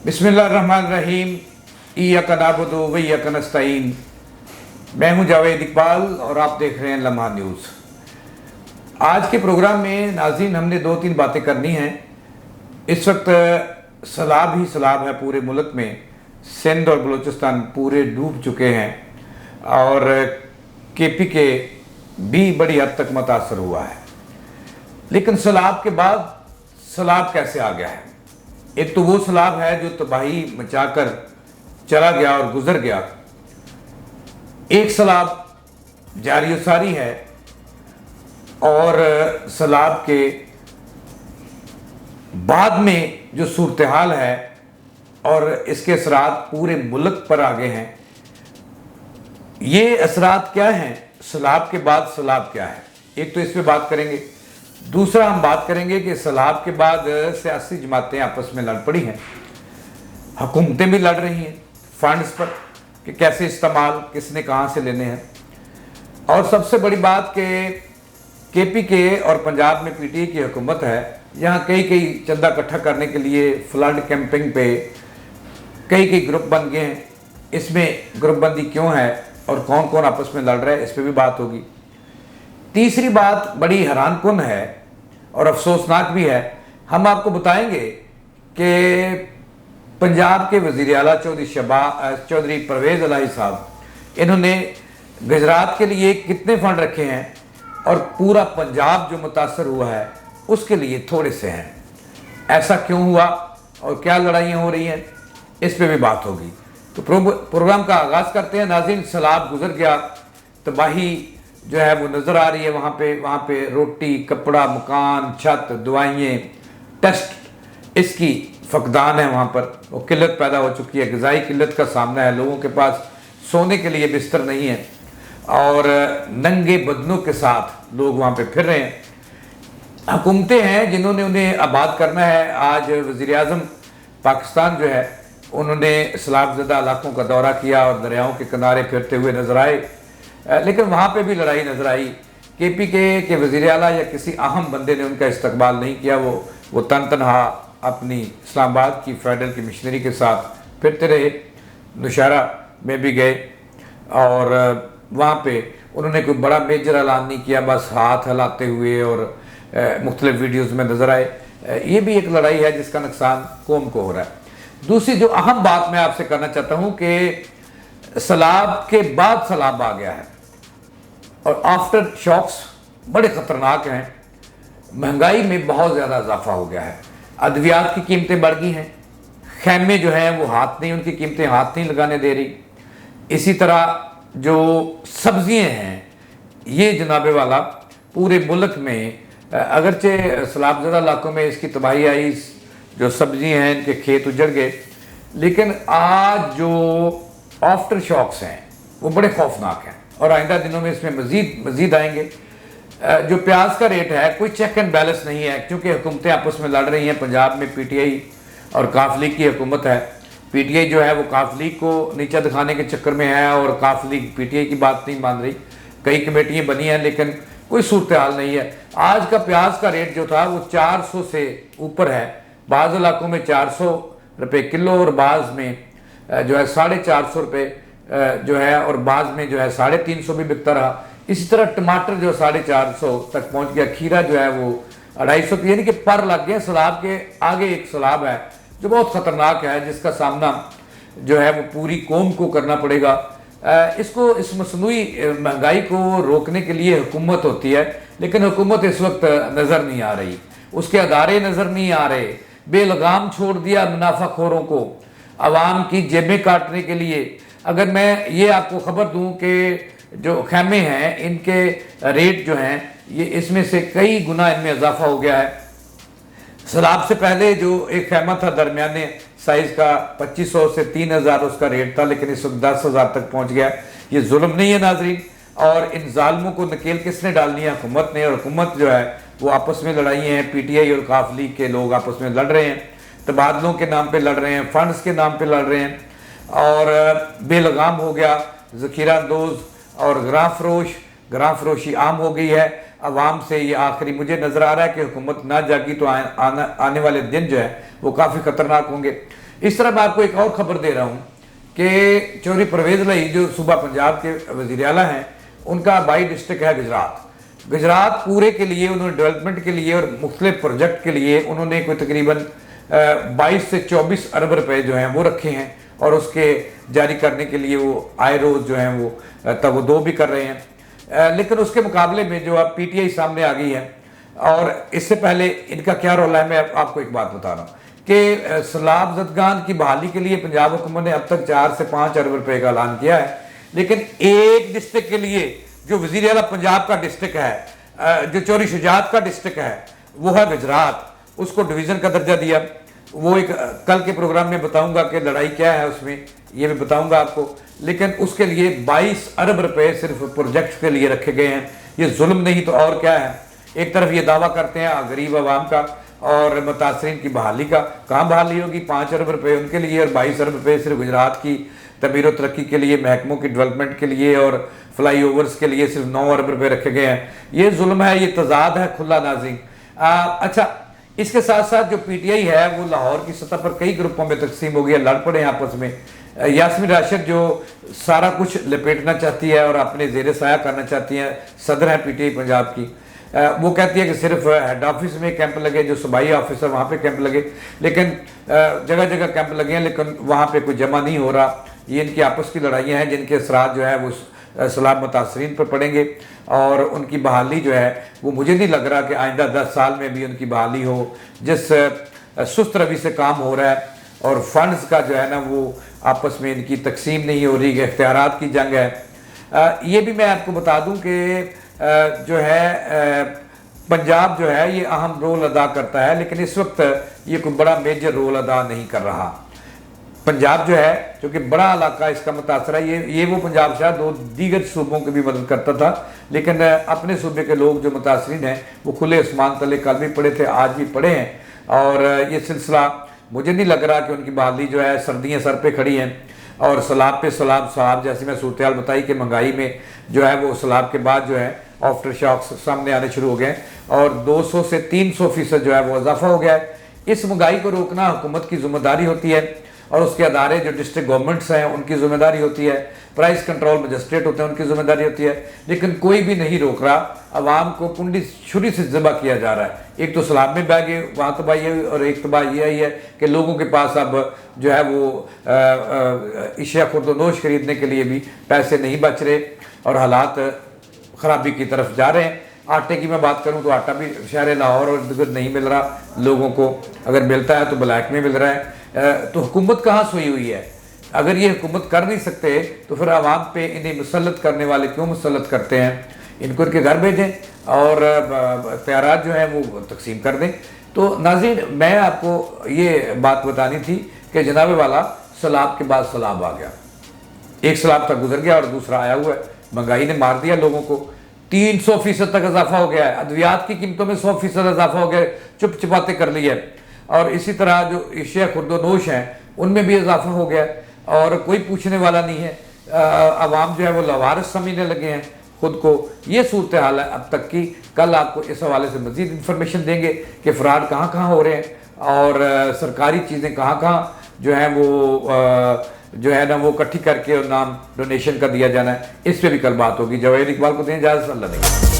बिस्मिल्लाहिर्रहमानिर्रहीम। इय्याका नअबुदु व इय्याका नस्तईन। मैं हूं जावेद इकबाल और आप देख रहे हैं लम्हा न्यूज़। आज के प्रोग्राम में नाज़रीन हमने दो तीन बातें करनी हैं। इस वक्त सैलाब ही सैलाब है पूरे मुल्क में। सिंध और बलूचिस्तान पूरे डूब चुके हैं और KPK भी बड़ी हद तक मुतासर हुआ है। लेकिन सैलाब के बाद सैलाब कैसे आ गया है? एक तो वो सैलाब है जो तबाही मचाकर चला गया और गुजर गया। एक सैलाब जारी व सारी है और सैलाब के बाद में जो सूरत हाल है और इसके असरात पूरे मुल्क पर आ गए हैं। ये असरात क्या हैं? सैलाब के बाद सैलाब क्या है, एक तो इस पे बात करेंगे। दूसरा हम बात करेंगे कि सैलाब के बाद सियासी जमातें आपस में लड़ पड़ी हैं, हुकूमतें भी लड़ रही हैं फंड्स पर कि कैसे इस्तेमाल किसने कहाँ से लेने हैं। और सबसे बड़ी बात कि KPK और पंजाब में PTI की हुकूमत है। यहाँ कई चंदा इकट्ठा करने के लिए फ्लड कैंपिंग पे कई ग्रुप बन गए हैं। इसमें ग्रुप बंदी क्यों है और कौन कौन आपस में लड़ रहा है, इस पर भी बात होगी। तीसरी बात बड़ी हैरानकुन है और अफसोसनाक भी है। हम आपको बताएंगे कि पंजाब के वज़ीर आला चौधरी परवेज़ इलाही साहब, इन्होंने गुजरात के लिए कितने फ़ंड रखे हैं और पूरा पंजाब जो मुतासर हुआ है उसके लिए थोड़े से हैं। ऐसा क्यों हुआ और क्या लड़ाइयाँ हो रही हैं, इस पे भी बात होगी। तो प्रोग्राम का आगाज़ करते हैं। नाज़रीन, सैलाब गुजर गया, तबाही जो है वो नज़र आ रही है। वहाँ पे रोटी, कपड़ा, मकान, छत, दवाइयाँ, टेस्ट, इसकी फकदान है। वहाँ पर वो किल्लत पैदा हो चुकी है, ग़िज़ाई किल्लत का सामना है। लोगों के पास सोने के लिए बिस्तर नहीं है और नंगे बदनों के साथ लोग वहाँ पे फिर रहे हैं। हुकूमतें हैं जिन्होंने उन्हें आबाद करना है। आज वज़ीर-ए-आज़म पाकिस्तान जो है उन्होंने सैलाबज़दा इलाकों का दौरा किया और दरियाओं के किनारे फिरते हुए नजर आए। लेकिन वहाँ पे भी लड़ाई नजर आई। KPK के वज़ीर आला या किसी अहम बंदे ने उनका इस्तकबाल नहीं किया। वो तनहा अपनी इस्लामाबाद की फेडरल की मिशनरी के साथ फिरते रहे। नौशहरा में भी गए और वहाँ पे उन्होंने कोई बड़ा मेजर ऐलान नहीं किया, बस हाथ हिलाते हुए और मुख्तलिफ वीडियोज़ में नज़र आए। ये भी एक लड़ाई है जिसका नुकसान कौम को हो रहा है। दूसरी जो अहम बात मैं आपसे करना चाहता हूँ कि सैलाब के बाद सैलाब आ गया है और आफ्टर शॉक्स बड़े ख़तरनाक हैं। महंगाई में बहुत ज़्यादा इजाफा हो गया है। अद्वियात की कीमतें बढ़ गई हैं। खैमे जो हैं वो उनकी कीमतें हाथ नहीं लगाने दे रही। इसी तरह जो सब्जियां हैं, ये जनाबे वाला पूरे मुल्क में, अगरचे सैलाबज़दा इलाकों में इसकी तबाही आई, जो सब्जियां हैं इनके खेत उजड़ गए, लेकिन आज जो आफ्टर शॉक्स हैं वो बड़े खौफनाक हैं और आइंदा दिनों में इसमें मज़ीद आएंगे। जो प्याज का रेट है, कोई चेक एंड बैलेंस नहीं है क्योंकि हुकूमतें आपस में लड़ रही हैं। पंजाब में PTI और काफ लीग की हुकूमत है। PTI जो है वो काफ लीग को नीचा दिखाने के चक्कर में है और काफ लीग PTI की बात नहीं मान रही। कई कमेटियाँ बनी हैं लेकिन कोई सूरत हाल नहीं है। आज का प्याज का रेट जो था वो 400 से ऊपर है। बाज़ इलाकों में 400 रुपये किलो और बाज़ में जो है 450 रुपये जो है और बाज़ में जो है 350 भी बिकता रहा। इसी तरह टमाटर जो 450 तक पहुंच गया। खीरा जो है वो 250, यानी कि पर लग गया। सैलाब के आगे एक सैलाब है जो बहुत ख़तरनाक है, जिसका सामना जो है वो पूरी कौम को करना पड़ेगा। इस मसनूई महंगाई को रोकने के लिए हुकूमत होती है, लेकिन हुकूमत इस वक्त नज़र नहीं आ रही, उसके अदारे नज़र नहीं आ रहे। बेलगाम छोड़ दिया मुनाफाखोरों को आवाम की जेबें काटने के लिए। अगर मैं ये आपको खबर दूं कि जो खैमे हैं इनके रेट जो हैं ये इसमें से कई गुना इनमें इजाफा हो गया है। सैलाब से पहले जो एक खैमा था दरमियाने साइज़ का 2500 से 3000 उसका रेट था, लेकिन इस वक्त 10,000 तक पहुँच गया। ये जुल्म नहीं है नाजरीन, और इन जालिमों को नकेल किसने डालनी है? हुकूमत ने। और हुकूमत जो है वो आपस में लड़ाई हैं। PTI और काफ लीग के लोग आपस में लड़ रहे हैं, तबादलों के नाम पे लड़ रहे हैं, फंड्स के नाम पे लड़ रहे हैं और बेलगाम हो गया ज़ख़ीरा अंदोज़ और ग्रां फरोशी आम हो गई है। अवाम से ये आखिरी मुझे नज़र आ रहा है कि हुकूमत ना जागी तो आने वाले दिन जो है वो काफ़ी ख़तरनाक होंगे। इस तरह मैं आपको एक और खबर दे रहा हूँ कि चौधरी परवेज लाई जो सूबा पंजाब के वज़ीर आला हैं, उनका बाई डिस्ट्रिक्ट है गुजरात। गुजरात पूरे के लिए उन्होंने डेवलपमेंट के लिए और मुख्तलिफ प्रोजेक्ट के लिए उन्होंने कोई तकरीबन 22 से 24 अरब रुपए जो हैं वो रखे हैं, और उसके जारी करने के लिए वो आए रोज़ जो हैं वो तवज्जो भी कर रहे हैं। लेकिन उसके मुकाबले में जो अब PTI सामने आ गई है, और इससे पहले इनका क्या रोल है, मैं आपको एक बात बता रहा हूँ कि सैलाब ज़दगान की बहाली के लिए पंजाब हुकूमत ने अब तक 4 से 5 अरब रुपए का ऐलान किया है, लेकिन एक डिस्ट्रिक्ट के लिए जो वज़ीर आला पंजाब का डिस्ट्रिक्ट है, जो चौधरी शुजात का डिस्ट्रिक्ट है, वो है गुजरात, उसको डिवीज़न का दर्जा दिया। वो एक कल के प्रोग्राम में बताऊंगा कि लड़ाई क्या है उसमें, ये भी बताऊंगा आपको। लेकिन उसके लिए 22 अरब रुपए सिर्फ प्रोजेक्ट के लिए रखे गए हैं। ये जुल्म नहीं तो और क्या है। एक तरफ ये दावा करते हैं गरीब आवाम का और मुतासरीन की बहाली का, कहाँ बहाली होगी? 5 अरब रुपए उनके लिए और 22 अरब रुपए सिर्फ गुजरात की तमीर व तरक्की के लिए, महकमों की डेवलपमेंट के लिए और फ्लाई ओवर्स के लिए सिर्फ 9 अरब रुपए रखे गए हैं। ये जुल्म है, ये तजाद है खुला नाज़रीन। अच्छा, इसके साथ साथ जो PTI है वो लाहौर की सतह पर कई ग्रुपों में तकसीम हो गया, लड़ पड़े आपस में। यास्मीन राशिद जो सारा कुछ लपेटना चाहती है और अपने ज़ेर साया करना चाहती हैं, सदर है PTI पंजाब की, वो कहती है कि सिर्फ हेड ऑफिस में कैंप लगे, जो सूबाई ऑफिस है वहाँ पे कैंप लगे, लेकिन जगह जगह कैंप लगे हैं लेकिन वहाँ पे कोई जमा नहीं हो रहा। ये इनकी आपस की लड़ाइयाँ हैं जिनके असरात जो है वो सैलाब मुतासरीन पर पड़ेंगे, और उनकी बहाली जो है वो मुझे नहीं लग रहा कि आइंदा 10 साल में भी उनकी बहाली हो। जिस सुस्त रवि से काम हो रहा है और फंड्स का जो है ना वो आपस में इनकी तकसीम नहीं हो रही, इख्तियारात की जंग है। ये भी मैं आपको बता दूं कि जो है पंजाब जो है ये अहम रोल अदा करता है, लेकिन इस वक्त ये कोई बड़ा मेजर रोल अदा नहीं कर रहा। पंजाब जो है क्योंकि बड़ा इलाका इसका मुतासर है, ये वो पंजाब शायद दीगर सूबों की भी मदद करता था, लेकिन अपने सूबे के लोग जो मुतासरीन हैं वो खुले आसमान तले कल भी पड़े थे, आज भी पड़े हैं। और ये सिलसिला मुझे नहीं लग रहा कि उनकी बहाली जो है, सर्दियाँ सर पे खड़ी हैं और सैलाब पे सैलाब जैसी मैं सूरत हाल बताई कि महंगाई में जो है वो सैलाब के बाद जो है आफ्टर शॉक्स सामने आने शुरू हो गए और 200 से 300% जो है वो इजाफा हो गया है। इस महंगाई को रोकना हुकूमत की जिम्मेदारी होती है और उसके अदारे जो डिस्ट्रिक्ट गवर्नमेंट्स हैं उनकी जिम्मेदारी होती है, प्राइस कंट्रोल मजिस्ट्रेट होते हैं उनकी जिम्मेदारी होती है, लेकिन कोई भी नहीं रोक रहा। अवाम को कुंडी छुरी से ज़िबा किया जा रहा है। एक तो सैलाब में बह गए, वहाँ तबाही है, और एक तबाही यही है कि लोगों के पास अब जो है वो अशिया खुर्दोनोश खरीदने के लिए भी पैसे नहीं बच रहे और हालात ख़राबी की तरफ जा रहे हैं। आटे की मैं बात करूं तो आटा भी शहर लाहौर और दिगर नहीं मिल रहा लोगों को, अगर मिलता है तो ब्लैक में मिल रहा है। तो हुकूमत कहाँ सोई हुई है? अगर ये हुकूमत कर नहीं सकते तो फिर आवाम पे इन्हें मुसल्लत करने वाले क्यों मुसल्लत करते हैं? इनको इनके घर भेजें और इख्तियारात जो हैं वो तकसीम कर दें। तो नाज़रीन, मैं आपको ये बात बतानी थी कि जनाब वाला सैलाब के बाद सैलाब आ गया। एक सैलाब तक गुजर गया और दूसरा आया हुआ है। महंगाई ने मार दिया लोगों को, 300% तक इजाफा हो गया है। अद्वियात की कीमतों में 100% इजाफा हो गया, चुप चुपाते कर लिया है। और इसी तरह जो अशिया खुर्दोनोश हैं उनमें भी इजाफा हो गया और कोई पूछने वाला नहीं है। अवाम जो है वो लवारिस समझने लगे हैं खुद को। ये सूरत हाल है अब तक की। कल आपको इस हवाले से मज़ीद इंफॉर्मेशन देंगे कि फ्रॉड कहाँ कहाँ हो रहे हैं और सरकारी चीज़ें कहाँ कहाँ जो है वो जो है ना वो इकट्ठी करके और नाम डोनेशन का दिया जाना है। इस पर भी कल बात होगी। जवेद इकबाल को दें इजाज़त, अल्लाह दें।